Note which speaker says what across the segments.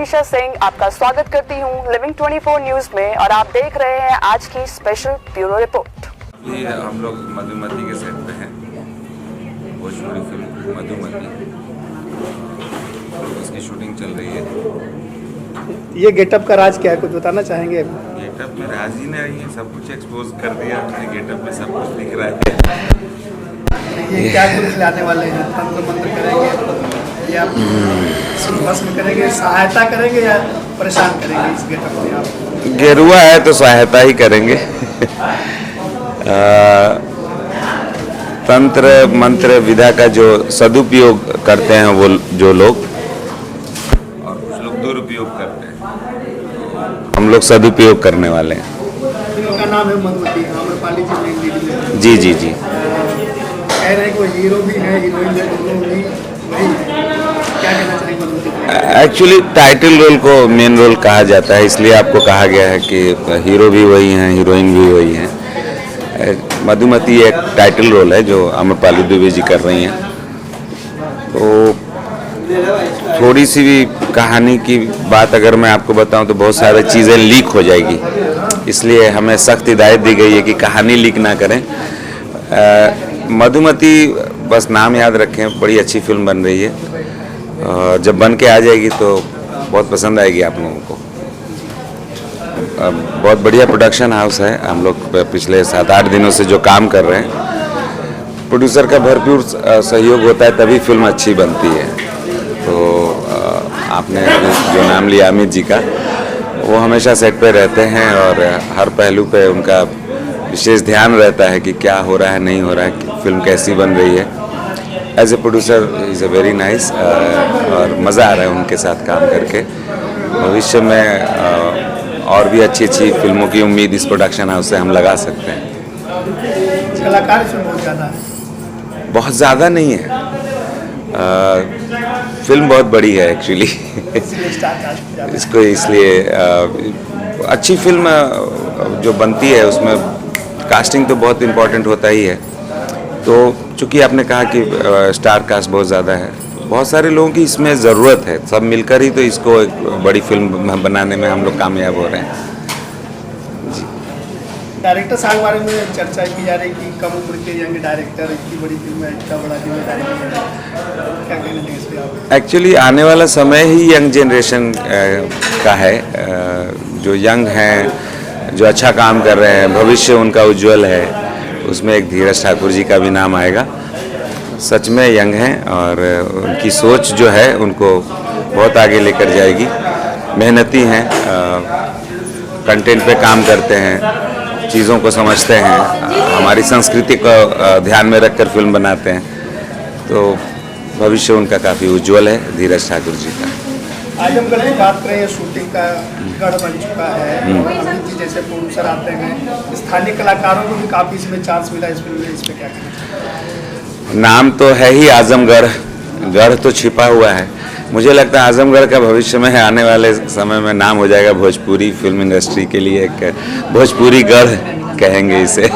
Speaker 1: मनीषा सिंह आपका स्वागत करती हूं लिविंग 24 न्यूज में और आप देख रहे हैं आज की स्पेशल ब्यूरो रिपोर्ट।
Speaker 2: ये हम लोग मधुमती के सेट पे हैं, भोजपुरी फिल्म मधुमती, उसकी शूटिंग चल रही है।
Speaker 3: ये गेटअप का राज क्या है, कुछ बताना चाहेंगे?
Speaker 2: गेटअप में राज ही नहीं है, सब कुछ एक्सपोज कर दिया हमने, गेटअप में सब कुछ दिख रहा है।
Speaker 3: ये क्या कुछ लाने वाले हैं? तंत्र मंत्र करेंगे या भस्म करेंगे, सहायता करेंगे या परेशान करेंगे? इस गेटअप में आप
Speaker 2: गेरुआ है तो सहायता ही करेंगे। तंत्र मंत्र विधा का जो सदुपयोग करते हैं वो जो लोग, और कुछ लोग दुरुपयोग करते हैं, हम लोग सदुपयोग करने वाले हैं।
Speaker 3: फिल्म का नाम है मधुमती, आम्रपाली जी।
Speaker 2: जी जी जी,
Speaker 3: कह रहे हैं कोई हीरो भी है, हीरोइन भी, दोनों भी वही है। क्या कहना चाहेंगे मधुमती?
Speaker 2: एक्चुअली टाइटल रोल को मेन रोल कहा जाता है, इसलिए आपको कहा गया है कि हीरो भी वही हैं, हीरोइन भी वही हैं। मधुमती एक टाइटल रोल है जो आम्रपाली दुबे जी कर रही हैं। तो थोड़ी सी भी कहानी की बात अगर मैं आपको बताऊं तो बहुत सारी चीज़ें लीक हो जाएगी, इसलिए हमें सख्त हिदायत दी गई है कि कहानी लीक ना करें। मधुमती बस नाम याद रखें, बड़ी अच्छी फिल्म बन रही है और जब बन के आ जाएगी तो बहुत पसंद आएगी आप लोगों को। बहुत बढ़िया प्रोडक्शन हाउस है, हम लोग पिछले 7-8 दिनों से जो काम कर रहे हैं, प्रोड्यूसर का भरपूर सहयोग होता है तभी फिल्म अच्छी बनती है। तो आपने जो नाम लिया अमित जी का, वो हमेशा सेट पे रहते हैं और हर पहलू पे उनका विशेष ध्यान रहता है कि क्या हो रहा है, नहीं हो रहा है, फिल्म कैसी बन रही है। As a producer is a very nice और मज़ा आ रहा है उनके साथ काम करके। भविष्य में और भी अच्छी अच्छी फिल्मों की उम्मीद इस प्रोडक्शन हाउस से हम लगा सकते हैं।
Speaker 3: कलाकार इसमें बहुत ज़्यादा है?
Speaker 2: बहुत ज़्यादा नहीं है, फिल्म बहुत बड़ी है एक्चुअली। इसको इसलिए अच्छी फिल्म जो बनती है उसमें कास्टिंग तो बहुत इम्पोर्टेंट होता ही है। तो चूँकि आपने कहा कि स्टार कास्ट बहुत ज़्यादा है, बहुत सारे लोगों की इसमें ज़रूरत है, सब मिलकर ही तो इसको एक बड़ी फिल्म बनाने में हम लोग कामयाब हो रहे हैं। जी,
Speaker 3: डायरेक्टर साहब के बारे में चर्चा की जा रही है कि कम उम्र के यंग डायरेक्टर, इतनी बड़ी फिल्म है, इतना बड़ा जिम्मेदारी है, क्या कहना चाहिए इस पर आप?
Speaker 2: एक्चुअली आने वाला समय ही यंग जनरेशन का है, जो यंग हैं, जो अच्छा काम कर रहे हैं, भविष्य उनका उज्जवल है। उसमें एक धीरज ठाकुर जी का भी नाम आएगा। सच में यंग हैं और उनकी सोच जो है उनको बहुत आगे लेकर जाएगी। मेहनती हैं, कंटेंट पे काम करते हैं, चीज़ों को समझते हैं, हमारी संस्कृति को ध्यान में रखकर फिल्म बनाते हैं। तो भविष्य उनका काफ़ी उज्जवल है, धीरज ठाकुर जी का।
Speaker 3: आजमगढ़ की बात करें, शूटिंग का गढ़ बन चुका है, अमित जी जैसे प्रोड्यूसर आते हैं, स्थानीय कलाकारों को भी काफ़ी इसमें चांस मिला इस फिल्म में, इस पर क्या कहना?
Speaker 2: नाम तो है ही आजमगढ़, गढ़ तो छिपा हुआ है। मुझे लगता है आजमगढ़ का भविष्य में आने वाले समय में नाम हो जाएगा भोजपुरी फिल्म इंडस्ट्री के लिए एक भोजपुरी गढ़ कहेंगे इसे।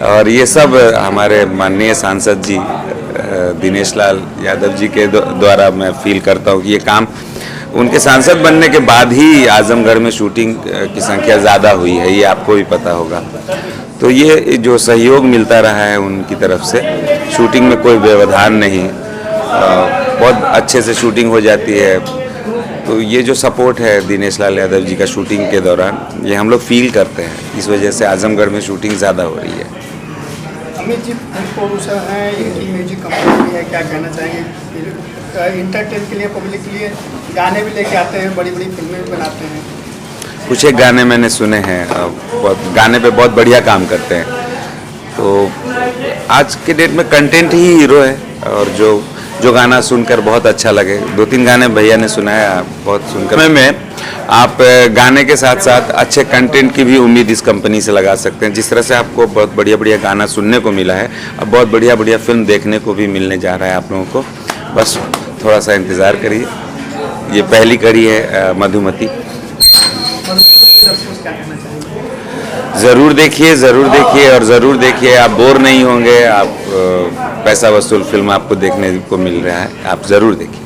Speaker 2: और ये सब हमारे माननीय सांसद जी दिनेश लाल यादव जी के द्वारा मैं फील करता हूँ कि ये काम उनके सांसद बनने के बाद ही आजमगढ़ में शूटिंग की संख्या ज़्यादा हुई है, ये आपको भी पता होगा। तो ये जो सहयोग मिलता रहा है उनकी तरफ से, शूटिंग में कोई व्यवधान नहीं, बहुत अच्छे से शूटिंग हो जाती है। तो ये जो सपोर्ट है दिनेश लाल यादव जी का शूटिंग के दौरान, ये हम लोग फील करते हैं, इस वजह से आजमगढ़ में शूटिंग ज़्यादा हो रही है।
Speaker 3: अमित जी प्रोड्यूसर हैं, इनकी म्यूजिक कंपनी भी है, क्या कहना चाहेंगे? इंटरटेन के लिए, पब्लिक के लिए गाने भी लेके आते हैं, बड़ी बड़ी फिल्में भी बनाते हैं।
Speaker 2: कुछ एक गाने मैंने सुने हैं, गाने पे बहुत बढ़िया काम करते हैं। तो आज के डेट में कंटेंट ही हीरो है, और जो गाना सुनकर बहुत अच्छा लगे, 2-3 गाने भैया ने सुनाया, बहुत सुनकर में आप गाने के साथ साथ अच्छे कंटेंट की भी उम्मीद इस कंपनी से लगा सकते हैं। जिस तरह से आपको बहुत बढ़िया बढ़िया गाना सुनने को मिला है, अब बहुत बढ़िया बढ़िया फिल्म देखने को भी मिलने जा रहा है आप लोगों को। बस थोड़ा सा इंतज़ार करिए, ये पहली कड़ी है मधुमती। ज़रूर देखिए और ज़रूर देखिए, आप बोर नहीं होंगे। आप पैसा वसूल फिल्म आपको देखने को मिल रहा है, आप ज़रूर देखिए।